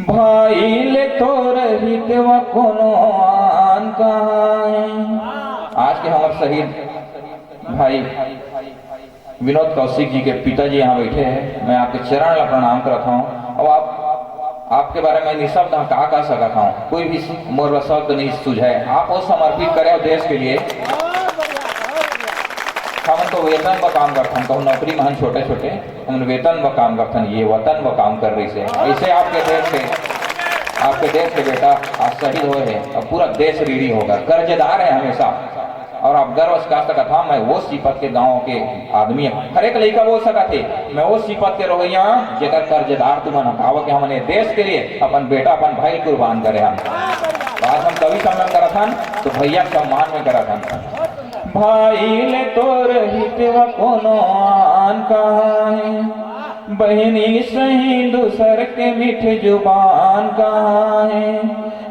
भाई ले तो रहित व कोनो आन कहाँ। आज के हमारे शहीद भाई विनोद कौशिक जी के पिताजी यहाँ बैठे हैं। मैं आपके चरण प्रणाम करता हूँ। अब आपके बारे में निशब्द कहा सकता हूँ, कोई भी मोर शब्द नहीं सुझाए। आप वो समर्पित करें देश के लिए। हम तो वेतन व काम करते हैं, कहूँ नौकरी में हम छोटे छोटे हम वेतन व काम करते हैं, ये वतन व काम कर रही से ऐसे आपके देश के बेटा आज शहीद हुए हैं। अब पूरा देश ऋणी होगा, कर्जदार है हमेशा। और आप गर्व का सकता था मैं वो सिपत के गांव के आदमी हर एक लड़का बोल सका थे मैं वो सिपत के रोहिया जेकर कर्जदार तुम हटाव के हमने देश के लिए अपन बेटा अपन भाई कुर्बान करे। हम आज हम कवि सम्मेलन करा था तो भैया सम्मान में करा था। भाई ले तोर हित व कोनो आन कहाँ है, बहनी सही दूसर के मीठ जुबान कहाँ है।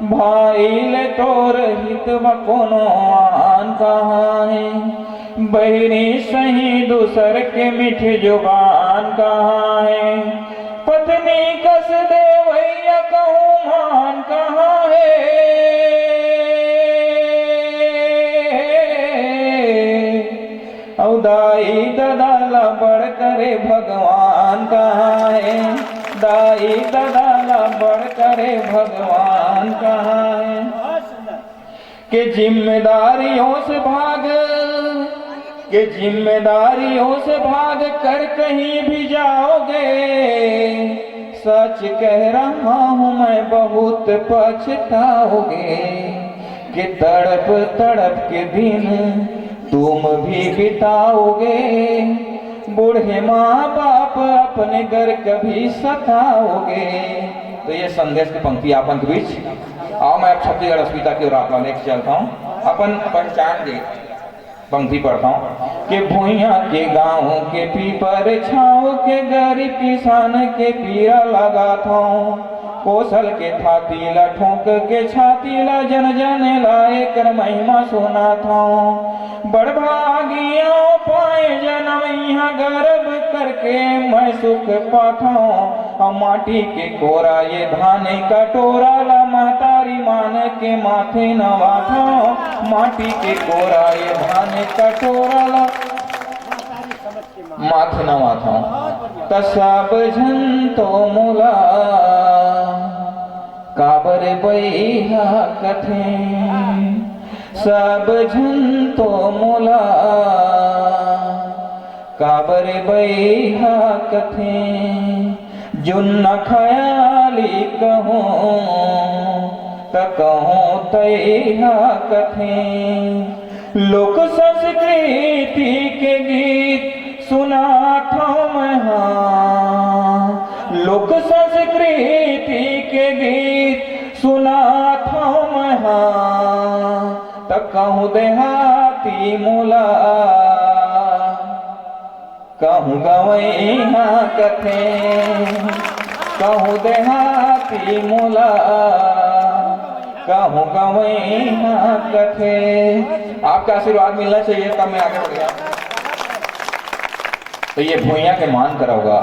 भाई ले तोर हित व कोनो आन कहाँ है, बहनी सही दूसर के मीठ जुबान कहाँ है। पत्नी कस दे भैया कहूँ मान कहाँ है, दाई ददाला बढ़ करे भगवान कहाँ है। दाई ददाला बढ़ करे भगवान कहाँ है। के जिम्मेदारियों से भाग कर कहीं भी जाओगे। सच कह रहा हूँ मैं बहुत पछताओगे, कि तड़प तड़प के दिन तुम भी बिताओगे। बूढ़े माँ बाप अपने घर कभी सताओगे। तो ये संदेश की पंक्ति आपन के बीच आओ मैं छत्तीसगढ़ अस्मिता की ओर आप लेके चलता हूँ। अपन पंचांग दे पंक्ति पढ़ता हूँ कि भूइया के गाँव के पीपर छाओ के गरीब किसान के पीरा लगाता हूँ। कौशल के थातीला ठोक के छातीला जन जन लाए कर महिमा सुना था। बड़ भागिया पाए जन्म यहाँ गर्भ करके मैं सुख पाता हूँ। माटी के कोरा ये धाने का टोरा ला महतारी मान के माथे नवाता। माटी के कोरा ये धाने का टोरा ला माथे नवाता। तसाब झन तो मोला काबर बैहा कथे। सब झन तो मोला काबर बैहा कथे। जुन्न खयाली कहूँ त कहूँ तैहा कथे। लोक संस्कृति के गीत सुना था मैं हाँ। लोक संस्कृति के गीत सुना था मैं हाँ। त कहूँ देहाती मोला कहूँ गवैया कथे। कहूँ देहाती मोला कहूँ गवैया कथे। आपका आशीर्वाद मिलना चाहिए तब मैं आगे बढ़ गया। तो ये भूइया के मान कराओगा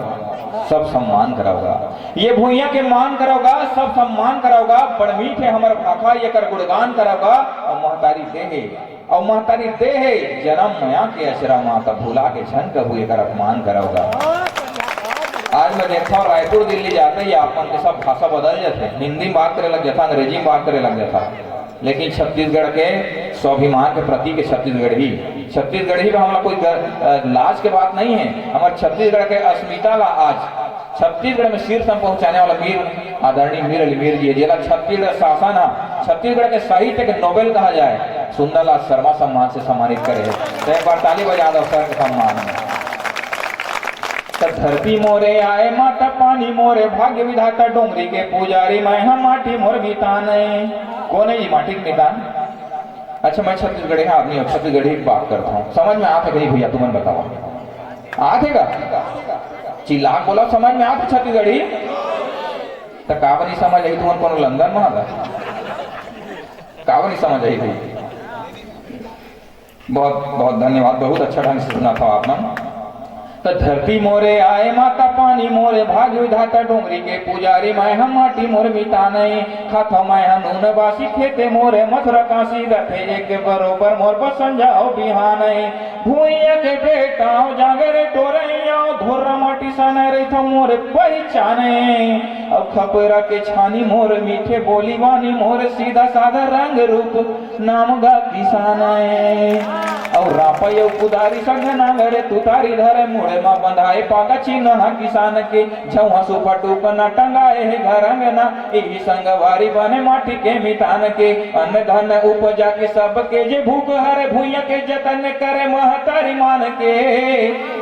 सब सम्मान कराओगा। ये भूइया के मान कराओगा सब सम्मान कराओगा। बड़ मीठ है हमर भाखा ये कर गुणगान कराओगा। और महतारी दे है जन्म मया के अशरा माता भूला के छन कबू ये कर अपमान कराओगा। आज मैं देखता हूँ रायपुर दिल्ली जाते ही अपन के सब भाषा बदल जाते। हिंदी में बात करे लग जाता, अंग्रेजी में बात करे लग जाता। लेकिन छत्तीसगढ़ के स्वाभिमान के प्रतीक छत्तीसगढ़ी में हमारा कोई लाज के बात नहीं है। हमारे छत्तीसगढ़ के अस्मिता ला आज छत्तीसगढ़ में शीर्ष में पहुंचाने वाला वीर आदरणीय मीर अलीमीर जी जिला छत्तीसगढ़ शासन छत्तीसगढ़ के साहित्य के नोबेल कहा जाए सुंदरलाल शर्मा सम्मान से सम्मानित करे। तो एक बार ताली बजा दो सर के सम्मान में। धरती मोरे आए माता पानी मोरे भाग्य विधाता डोंगरी के पुजारी मैं हम माटी मोर मितान। कौन है ये माटी के मितान? अच्छा मैं छत्तीसगढ़ी आदमी हूँ, छत्तीसगढ़ी की बात करता हूँ। समझ में आते कहीं भैया तुम्हें बताओ आतेगा? चिल्ला बोला समझ में आते छत्तीसगढ़ी तो का नहीं समझ आई तुम्हें कौन लंदन में आगा का नहीं समझ आई थी। बहुत बहुत धन्यवाद, बहुत अच्छा ढंग से सुना था आपने। तो धरती मोरे आए माता पानी मोरे भाग्य विधाता डोंगरी के पुजारी मैं हम माटी मोर मिटा नहीं खातो मैं हम नून बासी खेते मोरे मथुरा काशी रथे एक बरोबर मोर बसन जाओ बिहान भूइया के बेटाओ जागरे टोरैया धोरा माटी सन रही था मोरे पहचाने अब खपरा के छानी मोर मीठे बोली वानी मोर सीधा साधा रंग रूप नाम गा किसान और रापय कुदारी संग नागरे तुतारी धरे मुड़े मा बंधाए पागा चिन्ह किसान के झौहा सुपा टूकना टंगाए है घरंगना एही संगवारी बने माटी के मितान के अन्न धन उपजा के सब के जे भूख हरे भूया के जतन करे महतारी मान के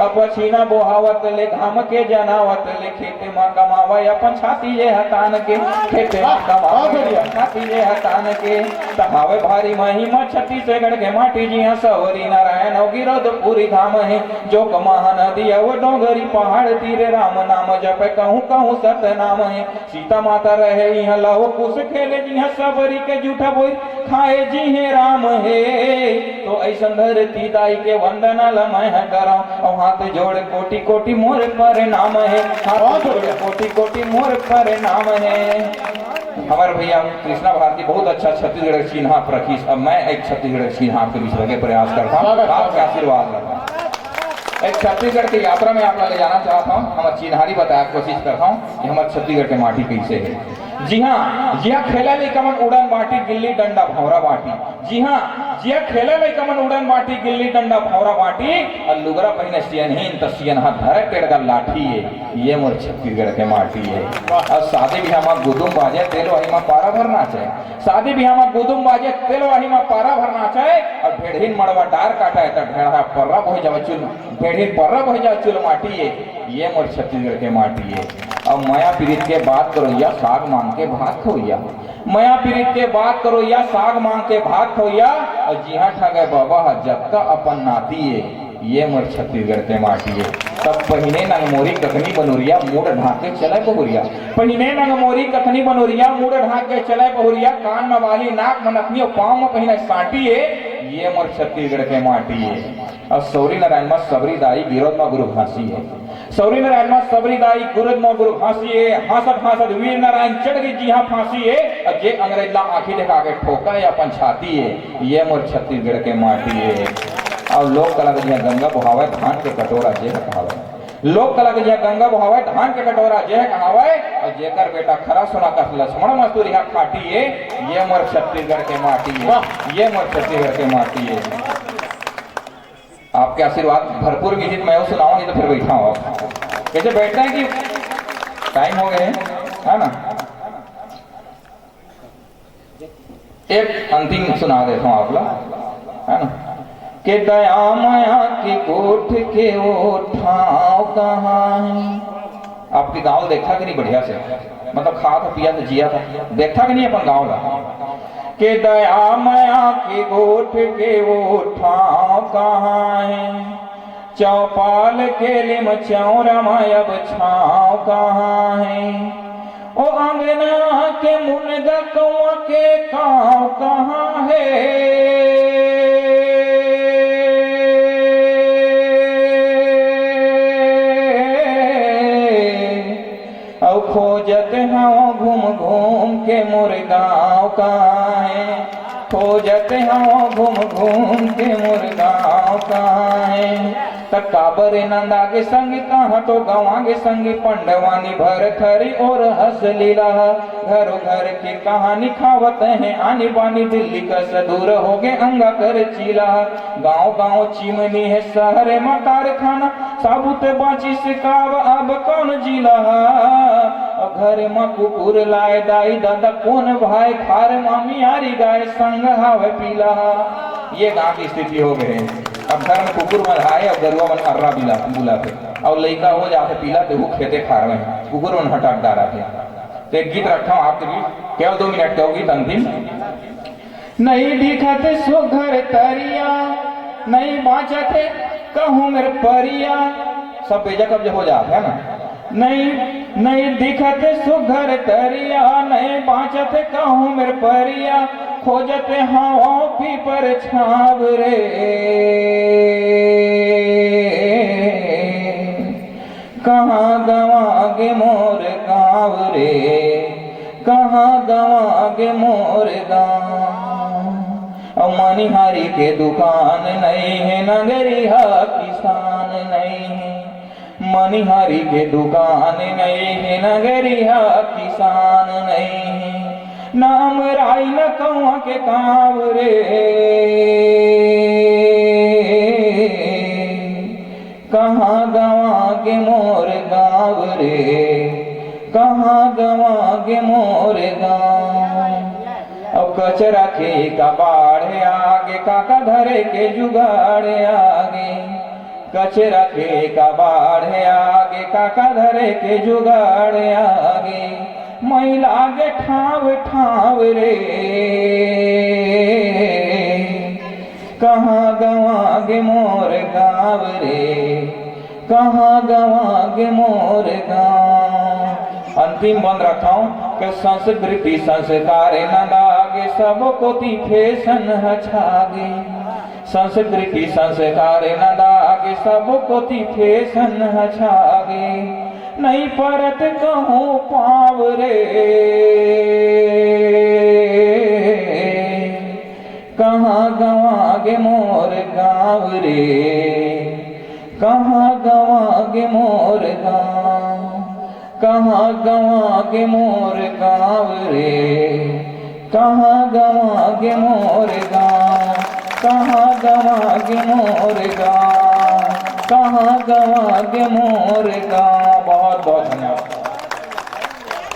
अपछीना बोहावत ले घाम के जनावत ले खेत मा कमावे अपन छाती जे हतान के खेत मा कमावे छाती जे हतान के तहावे भारी महिमा छत्तीसगढ़ के माटी जी सवरी नारायण गिरद पूरी धाम है जो कमाहा नदी वो डोंगरी पहाड़ तीरे राम नाम जप कहूँ कहूँ सत नाम है सीता माता रहे यहाँ लहो कुश खेले जी सबरी के जूठा बोई खाए जी है राम है तो ऐसा धरती दाई के वंदना लमय करा और हाथ जोड़ कोटि कोटि मोर पर नाम है हाथ जोड़ कोटि कोटि मोर पर नाम है। हमारे भैया कृष्णा भारती बहुत अच्छा छत्तीसगढ़ चिन्ह रखी। अब मैं एक छत्तीसगढ़ चिन्ह आपके बीच लगे प्रयास करता हूँ, आपके आशीर्वाद रखा। एक छत्तीसगढ़ की यात्रा में आपको ले जाना चाहता हूँ। हमारे चिन्हारी बताया कोशिश करता हूँ कि हमारे छत्तीसगढ़ के माटी कैसे है। जी हाँ खेला ले कमन उड़न बाटी गिल्ली डंडा भौरा बाटी। जी हाँ खेला ले कमन उड़न बाटी गिल्ली डंडा भौरा बाटी और लुगरा पहिने सियनहीन त सियन हाथ धरे पेड़ का लाठी है। ये मोर छत्तीसगढ़ के माटी है। और शादी ब्याह में गुदुम बाजे तेल वही में पारा भरना चाहे। शादी ब्याह में गुदुम बाजे तेल वही में पारा भरना चाहे और भेड़ीन मड़वा डार काटा है तो ढेड़ा पर्रा बह जावे चुल भेड़ीन पर्रा बह जावे चुल माटी है। ये मोर छत्तीसगढ़ के माटी है। अब माया पीड़ित के बात करो या साग मांग के भात खोइया माया पीड़ित के बात करो या साग मांग के भात खोइया और जी हाँ ठगे बाबा जब का अपन नाती है। ये मोर छत्तीसगढ़ के माटी है। तब पहिने नंगमोरी कखनी बनोरिया मूड ढाक के चले बहुरिया पहिने नंगमोरी कखनी बनोरिया मूड ढाक के चले बहुरिया कान में वाली नाक में नथनी और पाँव में पहिने सांटी है। ये मोर छत्तीसगढ़ के माटी है। और सौरी नारायण में सबरी दाई विरोध में गुरु घासी है। सौरी नारायण में सबरी दाई गुरु में गुरु फांसी है। हासत हासत वीर नारायण चढ़ गई जी हाँ फांसी है। और जे अंग्रेज ला आंखी दिखा के ठोका है अपन छाती है। ये मोर छत्तीसगढ़ के माटी है। और लोक कला के गंगा बहावे धान के कटोरा जे कहावे लोक कला के गंगा बहावे धान के कटोरा जे कहावे और जेकर बेटा खरा सोना का लक्ष्मण मस्तूरी खाटी है। ये मोर छत्तीसगढ़ के माटी है। ये मोर छत्तीसगढ़ के माटी है। आपके आशीर्वाद भरपूर गीत मैं सुनाऊं नहीं तो फिर बैठा हूँ। कैसे बैठना है कि टाइम हो गए है ना। एक अंतिम सुना देता हूँ आप लोग है ना कि दया माया की कोठ के उठाओ कहाँ है। आपके गांव देखा कि नहीं बढ़िया से मतलब खा था पिया था जिया था देखा कि नहीं अपन गांव का कि दया माया की गोठ के उठाओ कहाँ है। चौपाल के लिम चौरमा अब छाओ कहाँ है। ओ अंगना के मुनगा कौआ के काव कहाँ है। खोजत हाँ घूम घूम के मुर्गांव कहाँ है। खोजत हाँ घूम घूम के मुर्गांव कहाँ है। तकाबर नंदा के संग कहाँ तो गवा के संग पंडवानी भर थरी और हंस लीला घरों घर की कहानी खावत है। आनी बानी दिल्ली का सदूर हो गए अंगा कर चीला। गांव गांव चिमनी है शहर में कारखाना साबुत बाची सिकाव अब कौन जिला। घर में कुकुर लाए दाई दादा कौन भाई खार मामी यारी गाय संग हावे पीला। ये गांव की स्थिति हो गए। अब घर में कुकुर बंधाए और गरुआ मन अर्रा बुलाते और लड़का हो जाते पीला तो वो खेते खा रहे हैं कुकुर मन हटा डाला थे। तो एक गीत रखा हूँ आपके बीच केवल 2 मिनट का गीत अंतिम। नहीं दिखते सुघर तरिया नहीं बाँचते कहूँ मेरे परिया सब बेजा कब्ज हो जाते है ना। नहीं दिखते सुघर तरिया नहीं बाँचते कहूँ मेरे परिया खोजते हाँ पी पर छाव रे। गवागे मोर गाँव रे, कहाँ गवागे मोर गाँव। मनिहारी के दुकान नहीं है, नगरिया किसान नहीं है। मनिहारी के दुकान नहीं है, नगरिया किसान नहीं है। नाम राई न कौआ के कांव रे, कहाँ गवागे मोर गाँव रे, कहाँ गवागे मोर गाँव। अब कचरा के कबाड़ आगे, काका धरे के जुगाड़ आगे। कचरा के कबाड़ आगे, काका धरे के जुगाड़ आगे। महिला के ठाव ठाव रे, कहाँ गवागे मोर गाँव रे, कहाँ गवागे मोर गाँव। अंतिम बंद रखा हूँ कि संस्कृति संस्कार न लागे, सब कोती फैशन छागे। संस्कृति संस्कार न लागे, सब कोती फैशन छागे। नहीं परत कहूँ पाव रे, कहाँ गवागे मोर गाँव रे, कहाँ गवागे मोर गाँव। कहाँ गवागे मोर गाँव रे, कहाँ गवागे मोर गाँव। कहाँ गवागे मोर गाँव, कहाँ गवागे मोर गाँव। बहुत बहुत धन्यवाद।